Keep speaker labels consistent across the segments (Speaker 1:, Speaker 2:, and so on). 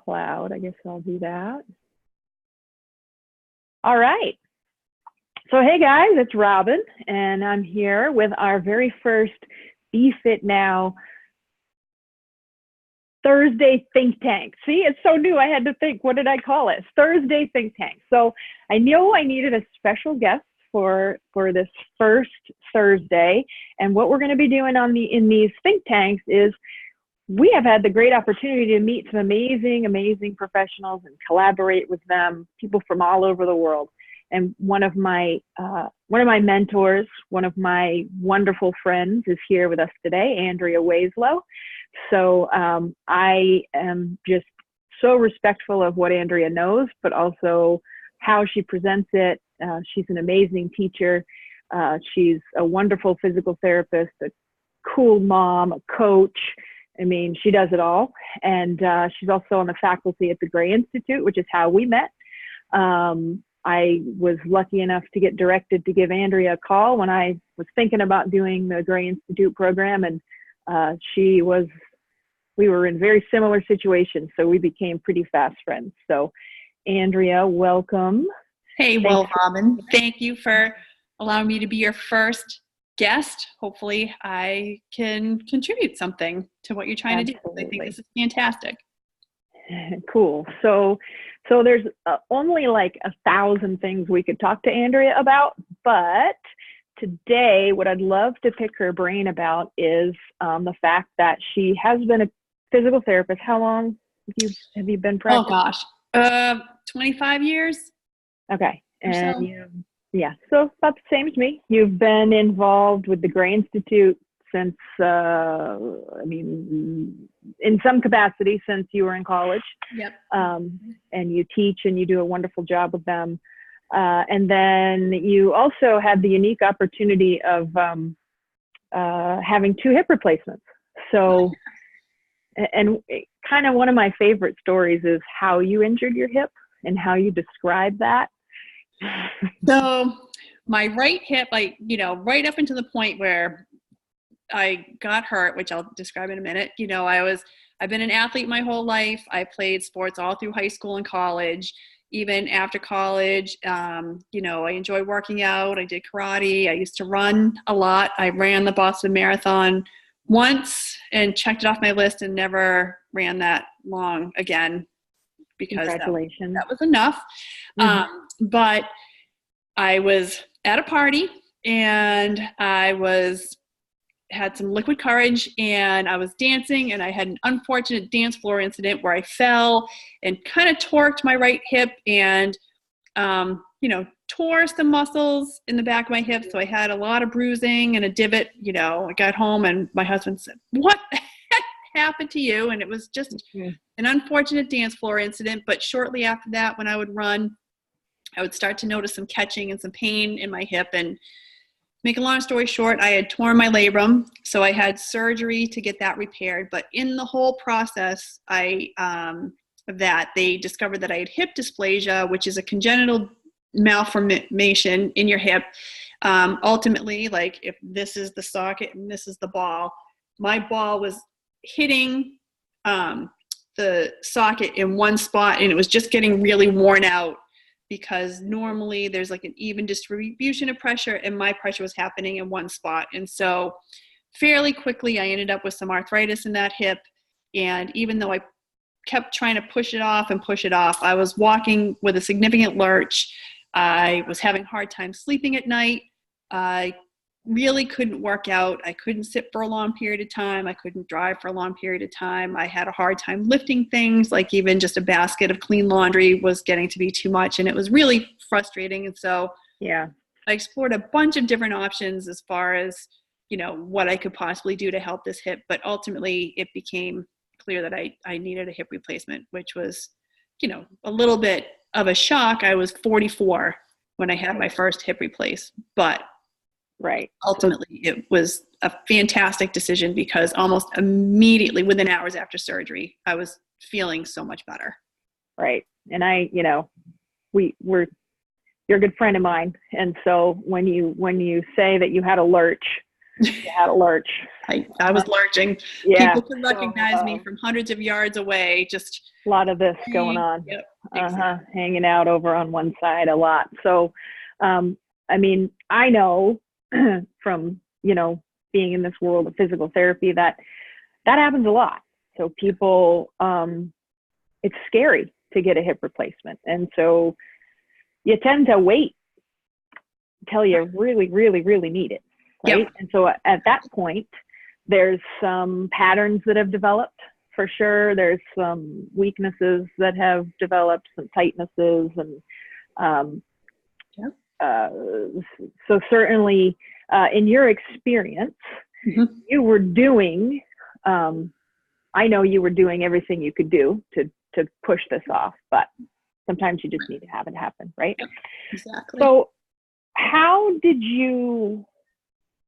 Speaker 1: cloud. I guess I'll do that. All right. So, hey guys, it's Robin, and I'm here with our very first BeFIT Now Thursday Think Tank. See, it's so new. I had to think, what did I call it? Thursday Think Tank. So I knew I needed a special guest for this first Thursday. And what we're going to be doing in these think tanks is we have had the great opportunity to meet some amazing professionals and collaborate with them, people from all over the world. And one of my mentors, one of my wonderful friends is here with us today, Andrea Wasylow. So I am just so respectful of what Andrea knows, but also how she presents it. She's an amazing teacher. She's a wonderful physical therapist, a cool mom, a coach. I mean, she does it all. And she's also on the faculty at the Gray Institute, which is how we met. I was lucky enough to get directed to give Andrea a call when I was thinking about doing the Gray Institute program, and we were in very similar situations, so we became pretty fast friends. So Andrea, welcome.
Speaker 2: Hey, well, Robin, thank you for allowing me to be your first guest. Hopefully I can contribute something to what you're trying to do. I think this is fantastic.
Speaker 1: Cool. So there's only like 1,000 things we could talk to Andrea about, but today what I'd love to pick her brain about is the fact that she has been a physical therapist. How long have you been practicing?
Speaker 2: Oh gosh, 25 years.
Speaker 1: Okay. And so about the same as me. You've been involved with the Gray Institute since, in some capacity since you were in college.
Speaker 2: Yep.
Speaker 1: And you teach and you do a wonderful job with them. And then you also had the unique opportunity of having 2 hip replacements. So, and kind of one of my favorite stories is how you injured your hip and how you describe that.
Speaker 2: So my right hip, right up until the point where I got hurt, which I'll describe in a minute. I've been an athlete my whole life. I played sports all through high school and college. Even after college, I enjoy working out. I did karate. I used to run a lot. I ran the Boston Marathon once and checked it off my list and never ran that long again because that was enough. Mm-hmm. But I was at a party and had some liquid courage and I was dancing and I had an unfortunate dance floor incident where I fell and kind of torqued my right hip and, tore some muscles in the back of my hip. So I had a lot of bruising and a divot. I got home and my husband said, "What happened to you?" And it was just an unfortunate dance floor incident. But shortly after that, when I would run, I would start to notice some catching and some pain in my hip. And make a long story short, I had torn my labrum, so I had surgery to get that repaired. But in the whole process, of that, they discovered that I had hip dysplasia, which is a congenital malformation in your hip. Ultimately, like if this is the socket and this is the ball, my ball was hitting the socket in one spot, and it was just getting really worn out. Because normally there's like an even distribution of pressure and my pressure was happening in one spot. And so fairly quickly I ended up with some arthritis in that hip. And even though I kept trying to push it off, I was walking with a significant lurch. I was having a hard time sleeping at night. I really couldn't work out. I couldn't sit for a long period of time. I couldn't drive for a long period of time. I had a hard time lifting things, like even just a basket of clean laundry was getting to be too much. And it was really frustrating. And so I explored a bunch of different options as far as, what I could possibly do to help this hip. But ultimately it became clear that I needed a hip replacement, which was, a little bit of a shock. I was 44 when I had my first hip replaced, but ultimately, it was a fantastic decision because almost immediately, within hours after surgery, I was feeling so much better.
Speaker 1: Right. And you're a good friend of mine. And so when you say that you had a lurch, You had a lurch.
Speaker 2: I was lurching.
Speaker 1: Yeah.
Speaker 2: People can recognize me from hundreds of yards away. Just
Speaker 1: a lot of this going on.
Speaker 2: Yep, exactly.
Speaker 1: Hanging out over on one side a lot. So, I mean, I know from, being in this world of physical therapy that happens a lot. So people, it's scary to get a hip replacement. And so you tend to wait until you really, really, really need it. Right. Yep. And so at that point, there's some patterns that have developed for sure. There's some weaknesses that have developed, some tightnesses. And so certainly in your experience, you were doing, I know you were doing everything you could do to push this off, but sometimes you just need to have it happen, right?
Speaker 2: Yep, exactly.
Speaker 1: So how did you,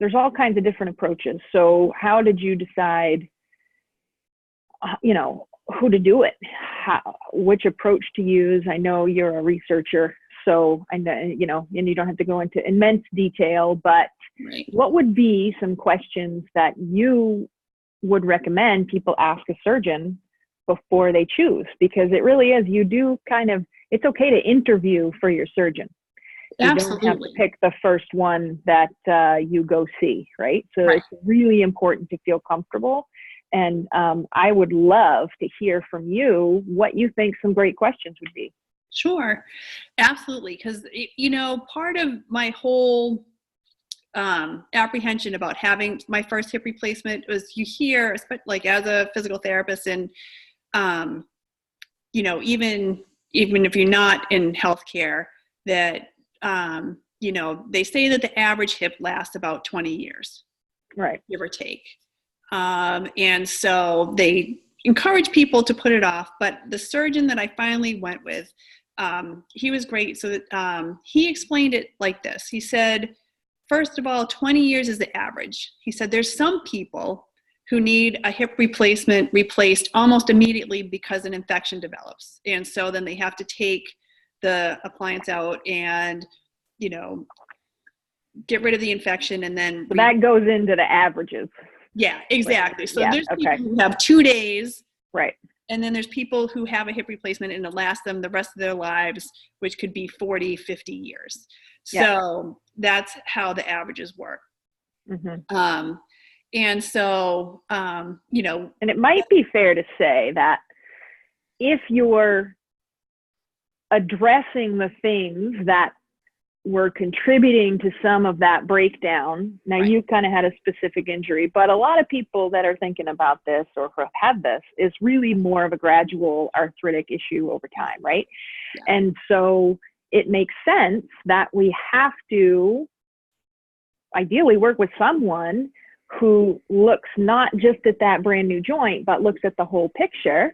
Speaker 1: there's all kinds of different approaches. So how did you decide, who to do it, which approach to use? I know you're a researcher, so I know, and you don't have to go into immense detail, but what would be some questions that you would recommend people ask a surgeon before they choose? Because it really is, it's okay to interview for your surgeon. You
Speaker 2: Absolutely.
Speaker 1: don't have to pick the first one that you go see, right? So it's really important to feel comfortable. And I would love to hear from you what you think some great questions would be.
Speaker 2: Sure. Absolutely. Because, part of my whole apprehension about having my first hip replacement was you hear, like as a physical therapist and, even if you're not in healthcare, that they say that the average hip lasts about 20 years,
Speaker 1: right,
Speaker 2: give or take. And so they encourage people to put it off. But the surgeon that I finally went with, he was great. So that he explained it like this. He said, first of all, 20 years is the average. He said, there's some people who need a hip replacement replaced almost immediately because an infection develops. And so then they have to take the appliance out and, get rid of the infection and then.
Speaker 1: So that goes into the averages.
Speaker 2: Yeah, exactly. So there's people who have 2 days.
Speaker 1: Right.
Speaker 2: And then there's people who have a hip replacement and it lasts them the rest of their lives, which could be 40, 50 years. So that's how the averages work.
Speaker 1: Mm-hmm.
Speaker 2: And so,
Speaker 1: and it might be fair to say that if you're addressing the things that were contributing to some of that breakdown, now you kind of had a specific injury, but a lot of people that are thinking about this or have had this is really more of a gradual arthritic issue over time, right? Yeah. And so it makes sense that we have to ideally work with someone who looks not just at that brand new joint, but looks at the whole picture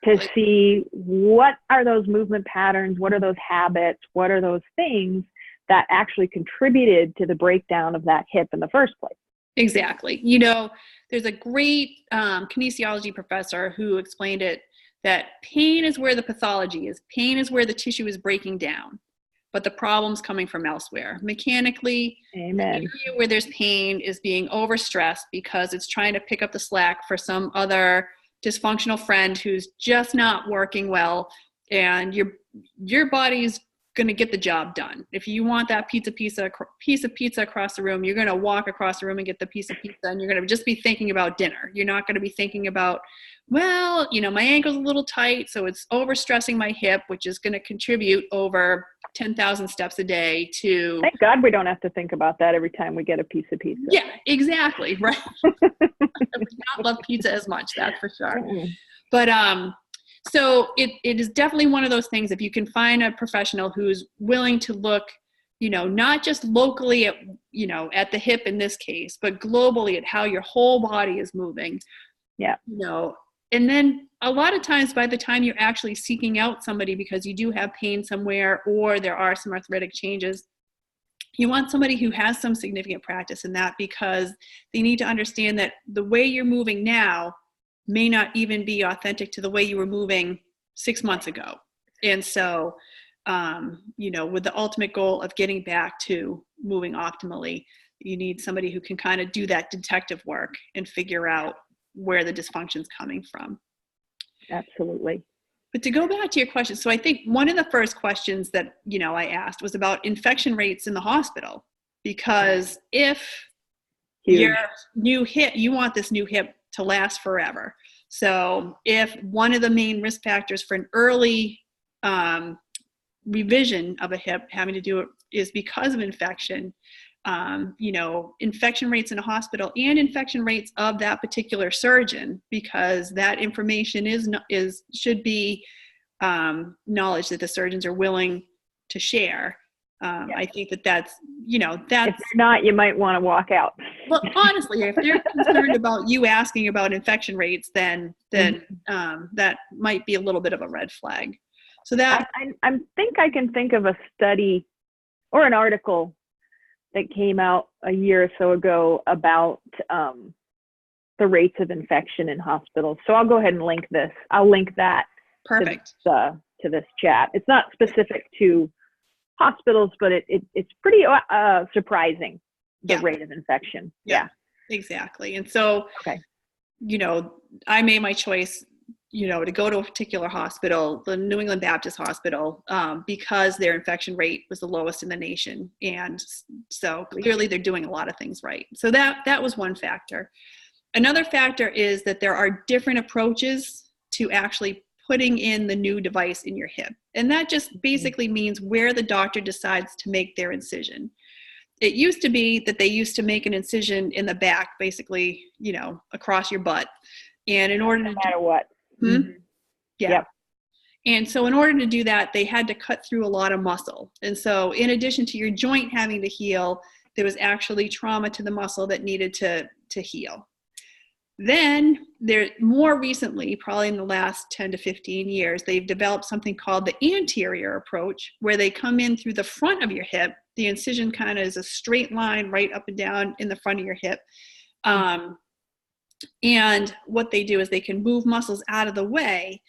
Speaker 1: to see what are those movement patterns, what are those habits, what are those things that actually contributed to the breakdown of that hip in the first place.
Speaker 2: Exactly. There's a great kinesiology professor who explained it, that pain is where the pathology is. Pain is where the tissue is breaking down, but the problem's coming from elsewhere. Mechanically,
Speaker 1: Amen.
Speaker 2: The area where there's pain is being overstressed because it's trying to pick up the slack for some other dysfunctional friend who's just not working well, and your body's going to get the job done. If you want that piece of pizza across the room, you're going to walk across the room and get the piece of pizza, and you're going to just be thinking about dinner. You're not going to be thinking about, well, my ankle's a little tight, so it's overstressing my hip, which is going to contribute over 10,000 steps a day to.
Speaker 1: Thank God we don't have to think about that every time we get a piece of pizza.
Speaker 2: Yeah, exactly. Right. I would not love pizza as much, that's for sure. Mm-hmm. But so it is definitely one of those things. If you can find a professional who's willing to look, not just locally at, at the hip in this case, but globally at how your whole body is moving.
Speaker 1: Yeah.
Speaker 2: And then a lot of times by the time you're actually seeking out somebody because you do have pain somewhere or there are some arthritic changes, you want somebody who has some significant practice in that, because they need to understand that the way you're moving now may not even be authentic to the way you were moving 6 months ago. And so, with the ultimate goal of getting back to moving optimally, You need somebody who can kind of do that detective work and figure out where the dysfunction's coming from.
Speaker 1: Absolutely.
Speaker 2: But to go back to your question, so I think one of the first questions that, I asked was about infection rates in the hospital, because if your new hip, you want this new hip to last forever. So if one of the main risk factors for an early revision of a hip having to do it is because of infection, infection rates in a hospital and infection rates of that particular surgeon, because that information should be knowledge that the surgeons are willing to share. I think that's if
Speaker 1: they're not, you might want to walk out.
Speaker 2: Well, honestly, if they're concerned about you asking about infection rates, then that might be a little bit of a red flag. So that
Speaker 1: I think I can think of a study or an article that came out a year or so ago about the rates of infection in hospitals. So I'll go ahead and link this. I'll link that
Speaker 2: perfect
Speaker 1: to this chat. It's not specific to hospitals, but it's pretty surprising, the rate of infection. Yeah,
Speaker 2: exactly. And so, I made my choice, to go to a particular hospital, the New England Baptist Hospital, because their infection rate was the lowest in the nation. And so clearly they're doing a lot of things right. So that was one factor. Another factor is that there are different approaches to actually putting in the new device in your hip. And that just basically means where the doctor decides to make their incision. It used to be that they used to make an incision in the back, basically, across your butt. And in order
Speaker 1: no matter what.
Speaker 2: Yeah.
Speaker 1: Yep.
Speaker 2: And so in order to do that, they had to cut through a lot of muscle. And so in addition to your joint having to heal, there was actually trauma to the muscle that needed to heal. Then more recently, probably in the last 10 to 15 years, they've developed something called the anterior approach, where they come in through the front of your hip. The incision kind of is a straight line right up and down in the front of your hip. And what they do is they can move muscles out of the way,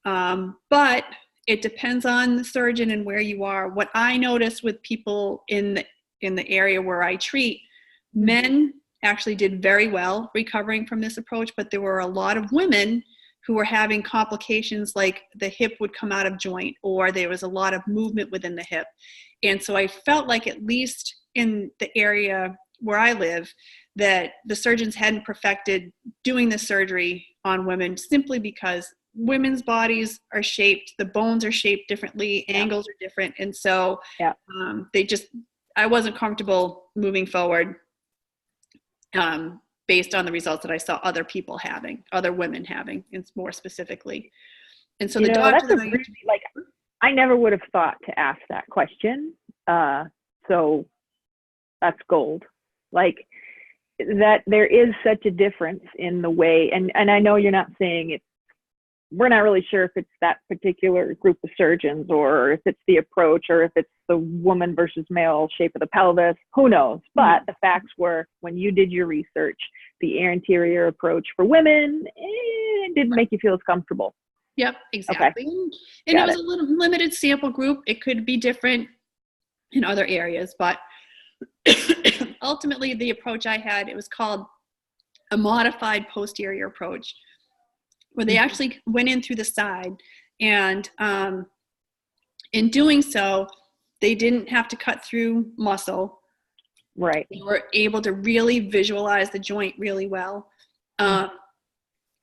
Speaker 2: but it depends on the surgeon and where you are. What I noticed with people in the area where I treat, men actually did very well recovering from this approach, but there were a lot of women who were having complications, like the hip would come out of joint, or there was a lot of movement within the hip. And so I felt like, at least in the area where I live, that the surgeons hadn't perfected doing the surgery on women, simply because women's bodies are shaped, the bones are shaped differently, angles are different. And so I wasn't comfortable moving forward based on the results that I saw other people having, other women having, and more specifically. And so the doctor that
Speaker 1: I never would have thought to ask that question. So that's gold. Like, that there is such a difference in the way, and I know you're not saying it, we're not really sure if it's that particular group of surgeons, or if it's the approach, or if it's the woman versus male shape of the pelvis, who knows. But the facts were, when you did your research, the anterior approach for women, it didn't make you feel as comfortable.
Speaker 2: Yep, exactly. Okay. And it was a little limited sample group. It could be different in other areas, but ultimately the approach I had, it was called a modified posterior approach, where they actually went in through the side, and in doing so, they didn't have to cut through muscle.
Speaker 1: Right.
Speaker 2: They were able to really visualize the joint really well.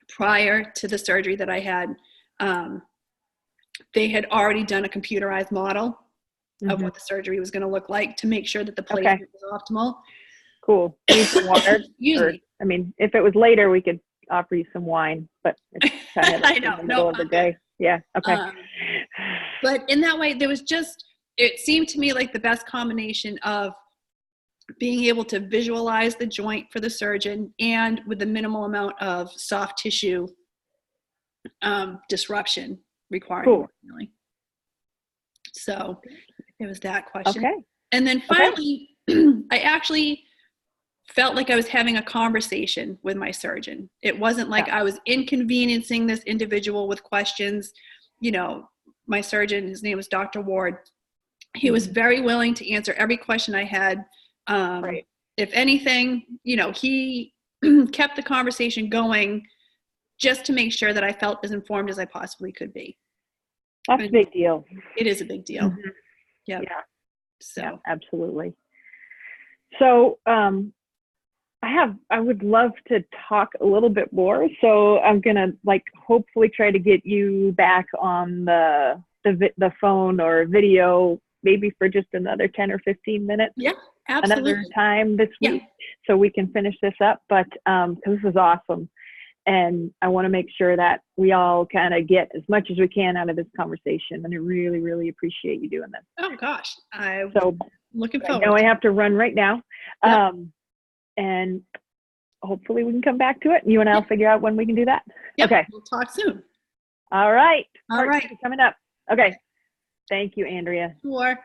Speaker 2: Prior to the surgery that I had, they had already done a computerized model of what the surgery was going to look like, to make sure that the placement was optimal.
Speaker 1: Cool. Need some water? I mean, if it was later, we could offer you some wine, but it's kind of in the middle of the day. Yeah. Okay.
Speaker 2: But in that way, it seemed to me like the best combination of being able to visualize the joint for the surgeon, and with the minimal amount of soft tissue disruption required.
Speaker 1: Cool.
Speaker 2: So it was that question.
Speaker 1: Okay.
Speaker 2: And then finally, I actually felt like I was having a conversation with my surgeon. It wasn't like I was inconveniencing this individual with questions. My surgeon, his name was Dr. Ward. He was very willing to answer every question I had. if anything, he kept the conversation going just to make sure that I felt as informed as I possibly could be.
Speaker 1: That's a big deal.
Speaker 2: It is a big deal.
Speaker 1: Mm-hmm.
Speaker 2: Yep.
Speaker 1: Yeah.
Speaker 2: So
Speaker 1: yeah, absolutely. So I would love to talk a little bit more. So I'm gonna hopefully try to get you back on the phone or video, maybe for just another 10 or 15 minutes.
Speaker 2: Yeah, absolutely.
Speaker 1: Another time this week, so we can finish this up. But because this is awesome, and I want to make sure that we all kind of get as much as we can out of this conversation. And I really, really appreciate you doing this.
Speaker 2: Oh gosh,
Speaker 1: so
Speaker 2: looking forward.
Speaker 1: I know I have to run right now.
Speaker 2: Yep.
Speaker 1: And hopefully we can come back to it. You and I'll figure out when we can do that.
Speaker 2: Yep.
Speaker 1: Okay.
Speaker 2: We'll talk soon.
Speaker 1: All right.
Speaker 2: All right.
Speaker 1: Coming up. Okay. Thank you, Andrea.
Speaker 2: Sure.